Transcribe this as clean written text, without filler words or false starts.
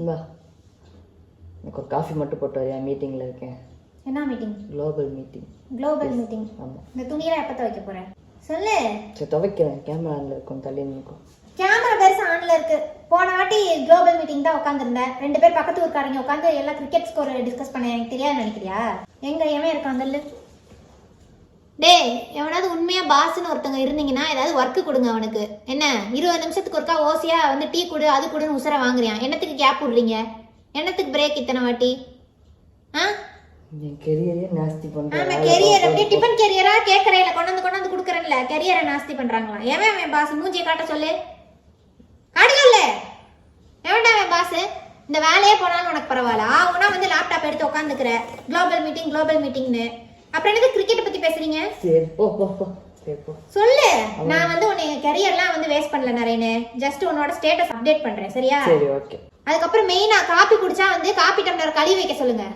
இந்தா எனக்கு ஒரு காஃபி மட்டும் போட்டு வரையா, மீட்டிங்கில் இருக்கேன். என்ன meeting? Global meeting. Global meeting? ஆமாம். இந்த துணியெல்லாம் எப்போ துவைக்க போகிறேன் சொல்லு. சரி துவைக்கிறேன், கேமரா ஆனில் இருக்கும், தள்ளி நிற்கும். கேமரா பெருசு ஆன்ல இருக்கு. போன வாட்டி குளோபல் மீட்டிங் தான் உட்காந்துருந்தேன். 2 பேர் பக்கத்து ஊருக்காரங்க உட்காந்து எல்லாம் கிரிக்கெட் ஸ்கோர் டிஸ்கஸ் பண்ண. எனக்கு தெரியாது நினைக்கிறியா? எங்க எவன் இருக்கான் தள்ளு. டேய், எவனாவது உண்மையா பாஸ்ன்னு ஒருத்தங்க இருந்தீங்கன்னா ஏதாவது ஒர்க்கு கொடுங்க அவனுக்கு. என்ன 20 நிமிஷத்துக்கு ஒருக்கா ஓசியா வந்து டீ கொடு அது கொடுன்னு உசர வாங்குறியான். என்னத்துக்கு கேப் விடுறீங்க? என்னத்துக்கு பிரேக் இத்தனை வாட்டி? என் கெரியரே நாஸ்தி பண்றேன். ஆமா, கெரியர் அப்படியே டிபன் கெரியரா கேக்குறேன், இல்ல கொண்டாந்து கொடுக்கறேன்ல. கெரியரை நாஸ்தி பண்றாங்களா? எவன் பாஸ்? மூஞ்சியை காட்ட சொல்லு. காட்டுகல்ல எவன்டா அவன் பாஸ்? இந்த வேலையே போனாலும் உனக்கு பரவாயில்ல. ஆகுனா வந்து லேப்டாப் எடுத்து உட்காந்துக்கிற. குளோபல் மீட்டிங்னு அப்புறம் என்னது கிரிக்கெட் பத்தி பேசுறீங்க? சரி போ போ போ. சரி போ சொல்லு. நான் வந்து உன்னை கெரியர்லாம் வந்து வேஸ்ட் பண்ணல நரேனு. ஜஸ்ட் உன்னோட ஸ்டேட்டஸ் அப்டேட் பண்றேன், சரியா? சரி ஓகே. அதுக்கப்புறம் மெயினா காபி குடிச்சா வந்து காபி டம்ளர் கழுவி வைக்க சொல்லுங்க.